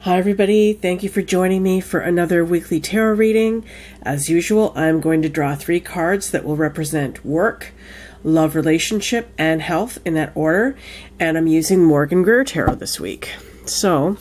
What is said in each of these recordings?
Hi everybody, thank you for joining me for another weekly tarot reading. As usual, I'm going to draw 3 cards that will represent work, love, relationship, and health in that order. And I'm using Morgan-Greer tarot this week. So,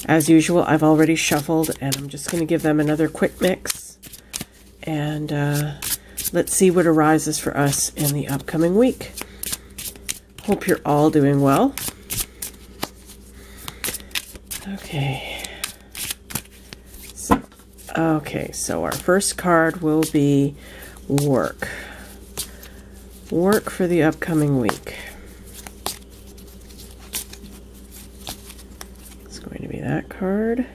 as usual, I've already shuffled and I'm just going to give them another quick mix. And let's see what arises for us in the upcoming week. Hope you're all doing well. So our first card will be work. Work for the upcoming week. It's going to be that card.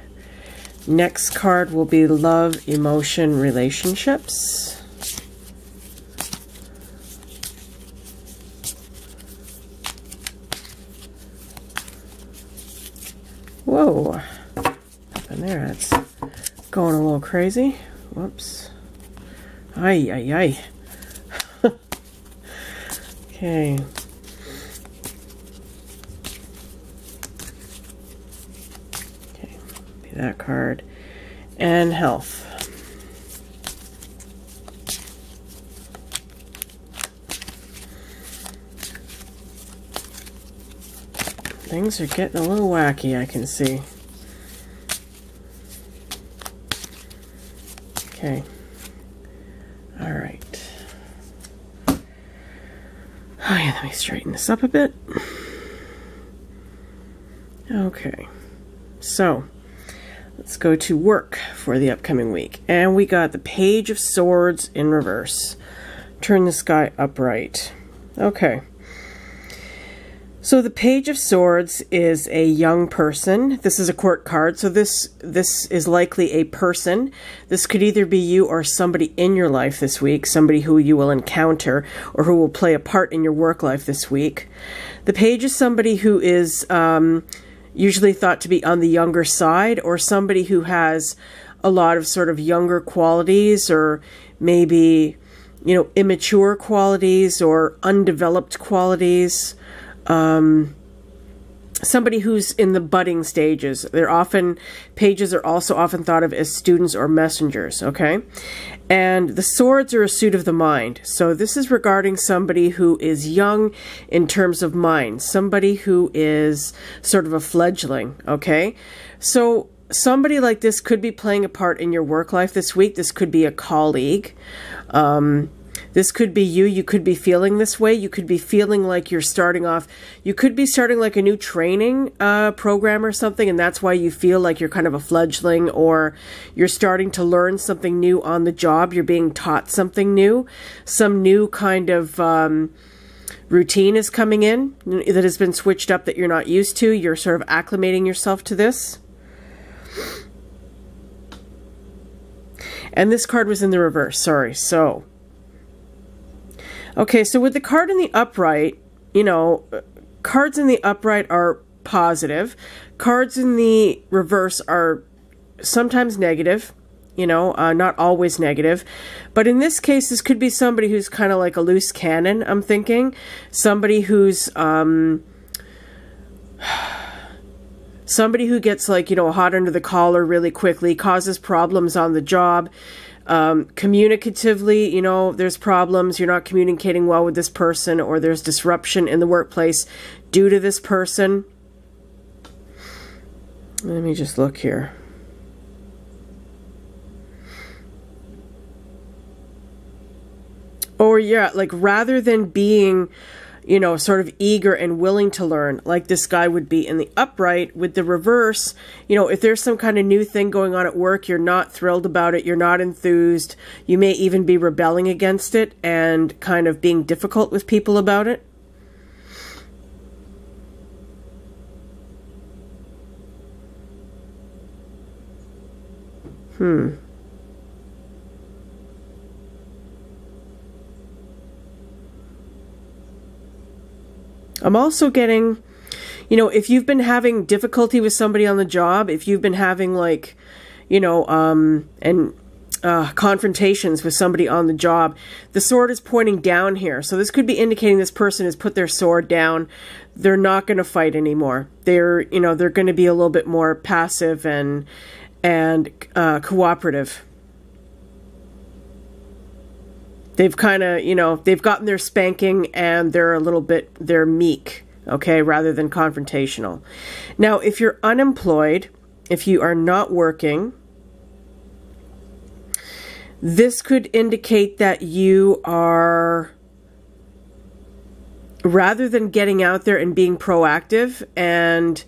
Next card will be love, emotion, relationships. Whoa. Up in there, it's going a little crazy. Whoops. Ay, ay, ay. Okay. Okay, be that card. And health. Things are getting a little wacky, I can see. Okay. All right. Oh yeah, let me straighten this up a bit. Okay. So, let's go to work for the upcoming week. And we got the Page of Swords in reverse. Turn this guy upright. Okay. So the Page of Swords is a young person. This is a court card, so this is likely a person. This could either be you or somebody in your life this week, somebody who you will encounter or who will play a part in your work life this week. The Page is somebody who is usually thought to be on the younger side, or somebody who has a lot of sort of younger qualities, or maybe, you know, immature qualities or undeveloped qualities. Somebody who's in the budding stages. Pages are also often thought of as students or messengers, okay? And the swords are a suit of the mind. So this is regarding somebody who is young in terms of mind, somebody who is sort of a fledgling, okay? So somebody like this could be playing a part in your work life this week. This could be a colleague. This could be you. You could be feeling this way. You could be feeling like you're starting off. You could be starting like a new training program or something, and that's why you feel like you're kind of a fledgling, or you're starting to learn something new on the job. You're being taught something new. Some new kind of routine is coming in that has been switched up that you're not used to. You're sort of acclimating yourself to this. And this card was in the reverse. Sorry. So... okay, so with the card in the upright, you know, cards in the upright are positive. Cards in the reverse are sometimes negative, you know, not always negative. But in this case, this could be somebody who's kind of like a loose cannon, I'm thinking. Somebody who's, somebody who gets like, you know, hot under the collar really quickly, causes problems on the job. Communicatively, you know, there's problems, you're not communicating well with this person, or there's disruption in the workplace due to this person. Let me just look here. Or yeah, like rather than being, you know, sort of eager and willing to learn, like this guy would be in the upright, with the reverse, you know, if there's some kind of new thing going on at work, you're not thrilled about it, you're not enthused, you may even be rebelling against it and kind of being difficult with people about it. I'm also getting, you know, if you've been having difficulty with somebody on the job, if you've been having like, you know, and confrontations with somebody on the job. The sword is pointing down here. So this could be indicating this person has put their sword down. They're not going to fight anymore. They're going to be a little bit more passive and cooperative. They've kind of, they've gotten their spanking and they're meek, okay, rather than confrontational. Now, if you're unemployed, if you are not working, this could indicate that you are, rather than getting out there and being proactive and,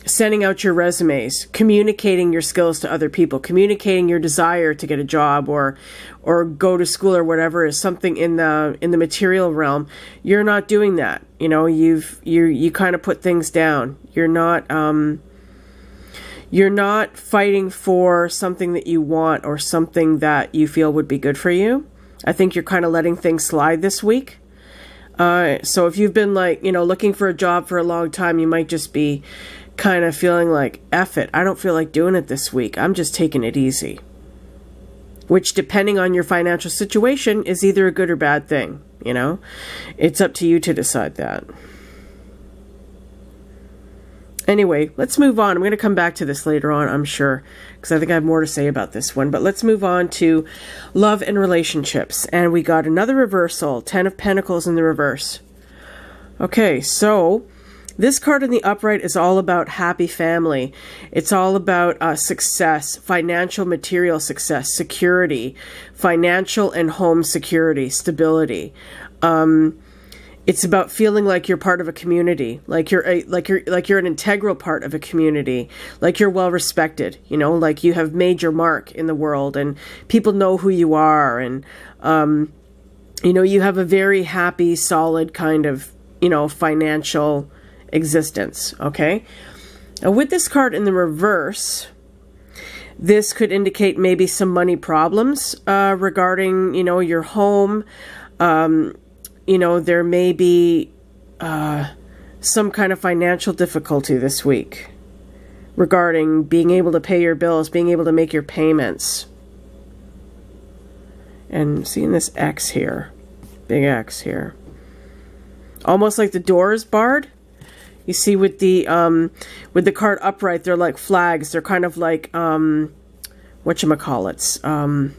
sending out your resumes, communicating your skills to other people, communicating your desire to get a job or go to school or whatever is something in the material realm. You're not doing that. You kind of put things down. You're not fighting for something that you want or something that you feel would be good for you. I think you're kind of letting things slide this week. So if you've been looking for a job for a long time, you might just be kind of feeling like, F it, I don't feel like doing it this week. I'm just taking it easy. Which, depending on your financial situation, is either a good or bad thing. It's up to you to decide that. Anyway, let's move on. I'm going to come back to this later on, I'm sure, because I think I have more to say about this one. But let's move on to love and relationships. And we got another reversal, 10 of Pentacles in the reverse. Okay, so this card in the upright is all about happy family. It's all about success, financial, material success, security, financial and home security, stability. It's about feeling like you're part of a community, like you're an integral part of a community, like you're well respected, like you have made your mark in the world and people know who you are, and you have a very happy, solid kind of financial existence. Okay, now with this card in the reverse, this could indicate maybe some money problems regarding your home. There may be some kind of financial difficulty this week regarding being able to pay your bills, being able to make your payments. And seeing this X here, big X here. Almost like the door is barred. You see with the card upright, they're like flags. They're kind of like, whatchamacallits,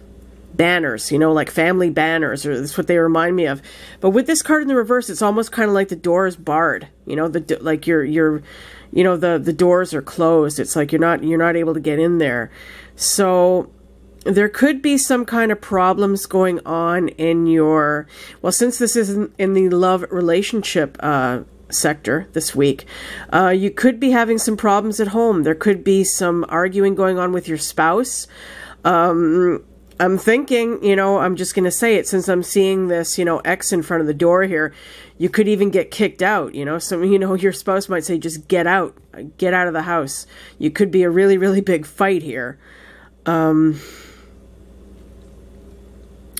banners, like family banners, or that's what they remind me of. But with this card in the reverse, it's almost kind of like the door is barred. The doors are closed. It's like you're not able to get in there. So there could be some kind of problems going on in your, well, since this is in the love relationship sector this week, you could be having some problems at home. There could be some arguing going on with your spouse. I'm thinking, I'm just going to say it, since I'm seeing this, X in front of the door here, you could even get kicked out, so, your spouse might say, just get out of the house. You could be a really, really big fight here.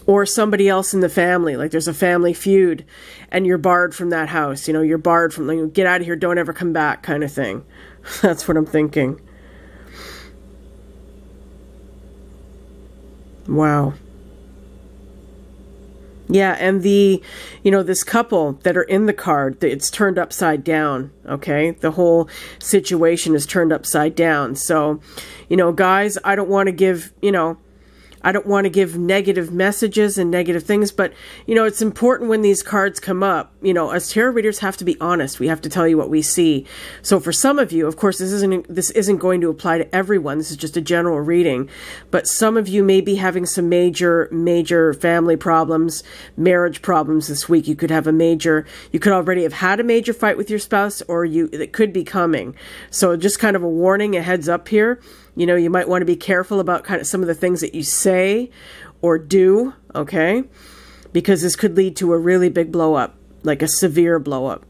Or somebody else in the family, like there's a family feud and you're barred from that house, you're barred from, get out of here, don't ever come back kind of thing. That's what I'm thinking. Wow. Yeah, and this couple that are in the card, it's turned upside down, okay? The whole situation is turned upside down. So, guys, I don't want to give, I don't want to give negative messages and negative things, but, it's important when these cards come up, as tarot readers have to be honest. We have to tell you what we see. So for some of you, of course, this isn't going to apply to everyone. This is just a general reading, but some of you may be having some major family problems, marriage problems this week. You could already have had a major fight with your spouse, or it could be coming. So just kind of a warning, a heads up here. You might want to be careful about kind of some of the things that you say or do, okay? Because this could lead to a really big blow up, like a severe blow up.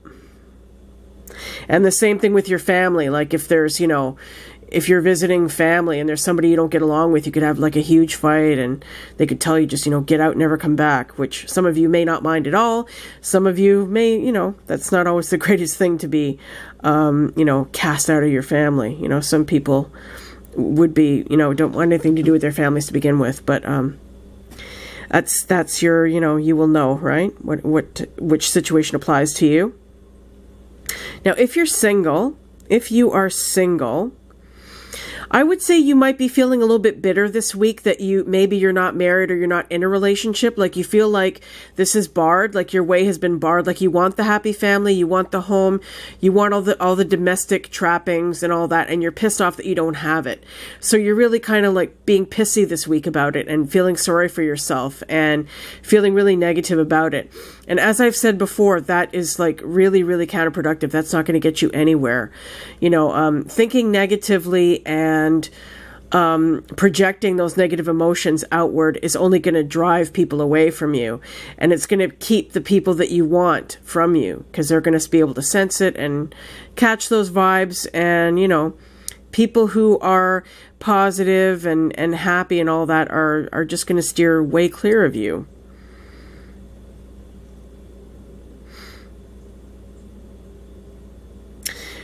And the same thing with your family. Like if there's, if you're visiting family and there's somebody you don't get along with, you could have like a huge fight and they could tell you just, get out, never come back, which some of you may not mind at all. Some of you may, that's not always the greatest thing to be, cast out of your family. Some people would be, you know, don't want anything to do with their families to begin with. But that's your, you know, you will know, right? Which situation applies to you. Now, if you're single, if you are single, I would say you might be feeling a little bit bitter this week that maybe you're not married or you're not in a relationship. Like you feel like this is barred, like your way has been barred. Like you want the happy family, you want the home, you want all the domestic trappings and all that, and you're pissed off that you don't have it. So you're really kind of like being pissy this week about it and feeling sorry for yourself and feeling really negative about it. And as I've said before, that is like really, really counterproductive. That's not going to get you anywhere. You know, thinking negatively and projecting those negative emotions outward is only going to drive people away from you. And it's going to keep the people that you want from you, because they're going to be able to sense it and catch those vibes. And, you know, people who are positive and happy and all that are just going to steer way clear of you.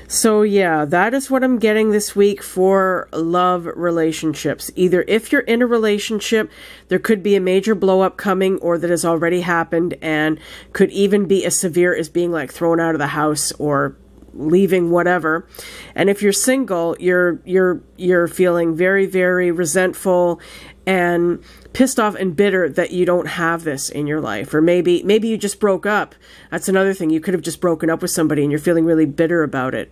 So yeah, that is what I'm getting this week for love relationships. Either if you're in a relationship, there could be a major blow up coming, or that has already happened and could even be as severe as being like thrown out of the house or leaving, whatever. And if you're single, you're feeling very, very resentful and pissed off and bitter that you don't have this in your life. Or maybe you just broke up. That's another thing. You could have just broken up with somebody and you're feeling really bitter about it.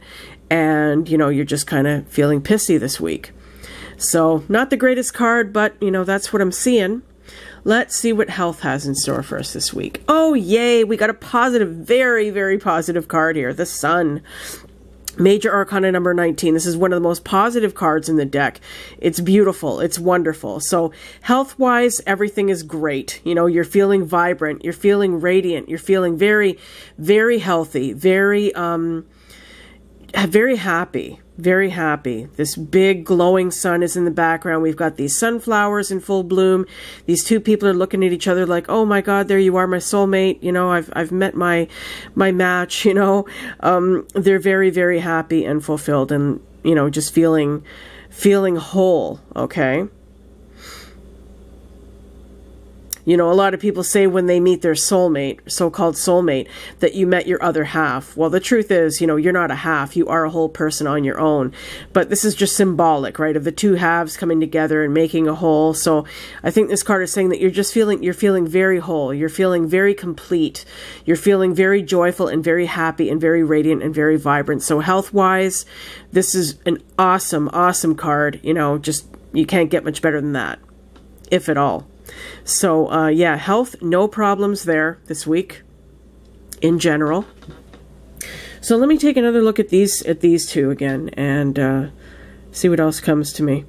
And, you know, you're just kind of feeling pissy this week. So not the greatest card, but, you know, that's what I'm seeing. Let's see what health has in store for us this week. Oh, yay. We got a positive, very, very positive card here. The Sun. Major Arcana number 19. This is one of the most positive cards in the deck. It's beautiful. It's wonderful. So health-wise, everything is great. You know, you're feeling vibrant. You're feeling radiant. You're feeling very, very healthy. Very, very happy. Very happy. This big glowing sun is in the background. We've got these sunflowers in full bloom. These two people are looking at each other like, oh my God, there you are, my soulmate. You know, I've met my match, you know. They're very, very happy and fulfilled and, you know, just feeling whole, okay? You know, a lot of people say when they meet their soulmate, so-called soulmate, that you met your other half. Well, the truth is, you know, you're not a half. You are a whole person on your own. But this is just symbolic, right, of the two halves coming together and making a whole. So I think this card is saying that you're feeling very whole. You're feeling very complete. You're feeling very joyful and very happy and very radiant and very vibrant. So health-wise, this is an awesome, awesome card. You know, just you can't get much better than that, if at all. So, yeah, health, no problems there this week in general. So let me take another look at these two again and see what else comes to me.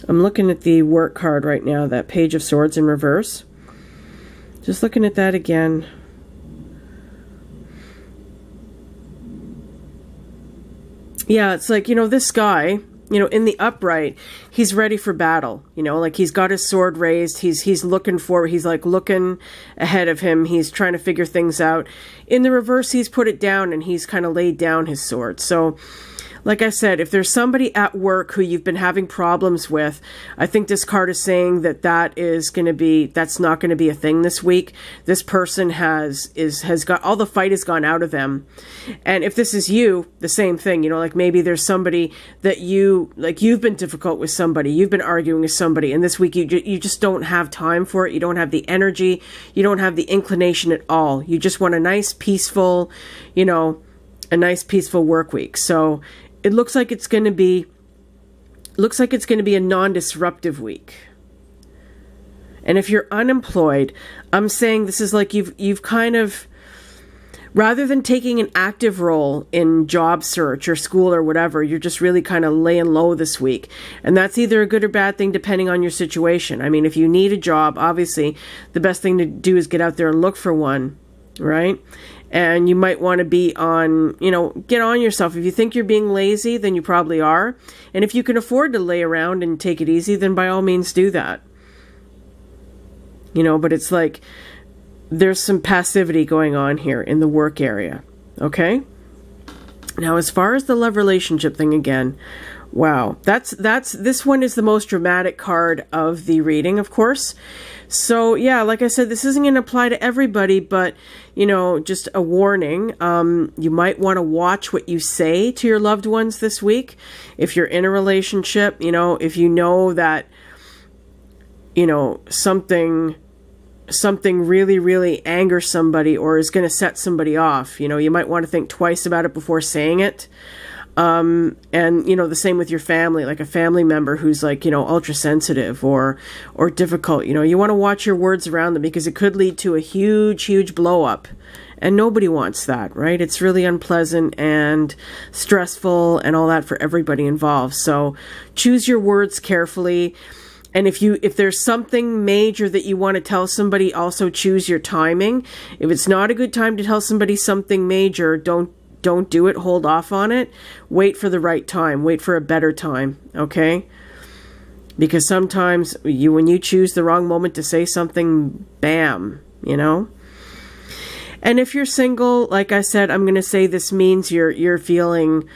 I'm looking at the work card right now, that Page of Swords in reverse. Just looking at that again. Yeah, it's like, you know, this guy, you know, in the upright, he's ready for battle. You know, like he's got his sword raised. He's looking forward. He's like looking ahead of him. He's trying to figure things out. In the reverse, he's put it down and he's kind of laid down his sword. So, like I said, if there's somebody at work who you've been having problems with, I think this card is saying that that's not going to be a thing this week. This person has got, all the fight has gone out of them. And if this is you, the same thing, you know, like maybe there's somebody that you've been difficult with somebody, you've been arguing with somebody, and this week you just don't have time for it. You don't have the energy. You don't have the inclination at all. You just want a nice, peaceful, you know, a nice, peaceful work week. So it looks like it's going to be a non-disruptive week. And if you're unemployed, I'm saying this is like you've kind of, rather than taking an active role in job search or school or whatever, you're just really kind of laying low this week. And that's either a good or bad thing depending on your situation. I mean, if you need a job, obviously the best thing to do is get out there and look for one, right? And you might want to be on, get on yourself. If you think you're being lazy, then you probably are. And if you can afford to lay around and take it easy, then by all means do that. But it's like there's some passivity going on here in the work area. Okay? Now, as far as the love relationship thing again, wow, this one is the most dramatic card of the reading, of course. So yeah, like I said, this isn't going to apply to everybody, but just a warning. You might want to watch what you say to your loved ones this week. If you're in a relationship, if you know that, something really, really angers somebody or is going to set somebody off, you might want to think twice about it before saying it. And, the same with your family, like a family member who's like, ultra sensitive or difficult, you want to watch your words around them because it could lead to a huge, huge blow up. And nobody wants that, right? It's really unpleasant and stressful and all that for everybody involved. So choose your words carefully. And if there's something major that you want to tell somebody, also choose your timing. If it's not a good time to tell somebody something major, don't do it. Hold off on it. Wait for the right time. Wait for a better time. Okay? Because sometimes when you choose the wrong moment to say something, bam, And if you're single, like I said, I'm going to say this means you're feeling,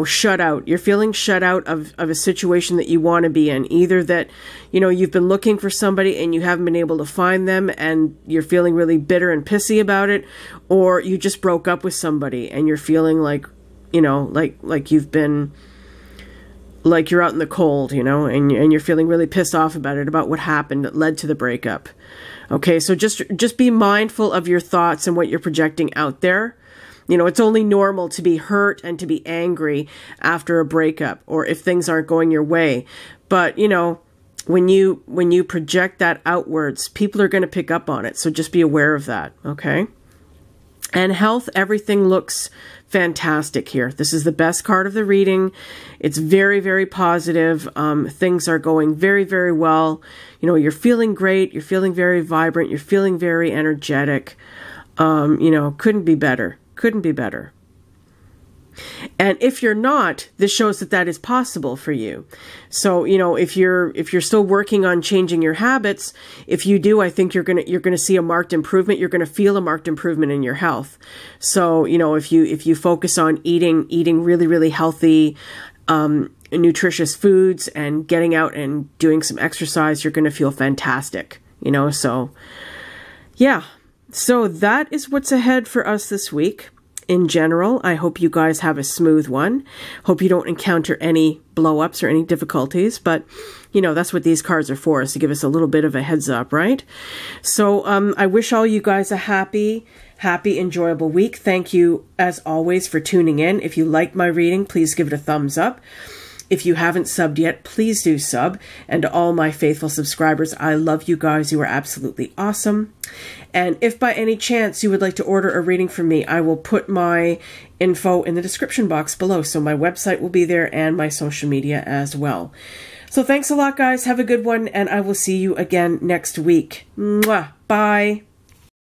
shut out. You're feeling shut out of a situation that you want to be in. Either that, you've been looking for somebody and you haven't been able to find them and you're feeling really bitter and pissy about it, or you just broke up with somebody and you're feeling like, like you've been, like you're out in the cold, and you're feeling really pissed off about it, about what happened that led to the breakup. Okay, so just be mindful of your thoughts and what you're projecting out there. It's only normal to be hurt and to be angry after a breakup or if things aren't going your way. But, when you project that outwards, people are going to pick up on it. So just be aware of that, okay? And health, everything looks fantastic here. This is the best card of the reading. It's very, very positive. Things are going very, very well. You're feeling great. You're feeling very vibrant. You're feeling very energetic. Couldn't be better. Couldn't be better. And if you're not, this shows that is possible for you. So, if you're still working on changing your habits, if you do, I think you're going to see a marked improvement. You're going to feel a marked improvement in your health. So, if you focus on eating really, really healthy, nutritious foods and getting out and doing some exercise, you're going to feel fantastic, so yeah. So that is what's ahead for us this week. In general, I hope you guys have a smooth one. Hope you don't encounter any blow-ups or any difficulties, but, that's what these cards are for, is to give us a little bit of a heads up, right? So I wish all you guys a happy, enjoyable week. Thank you, as always, for tuning in. If you liked my reading, please give it a thumbs up. If you haven't subbed yet, please do sub. And to all my faithful subscribers, I love you guys. You are absolutely awesome. And if by any chance you would like to order a reading from me, I will put my info in the description box below. So my website will be there and my social media as well. So thanks a lot, guys. Have a good one, and I will see you again next week. Mwah. Bye.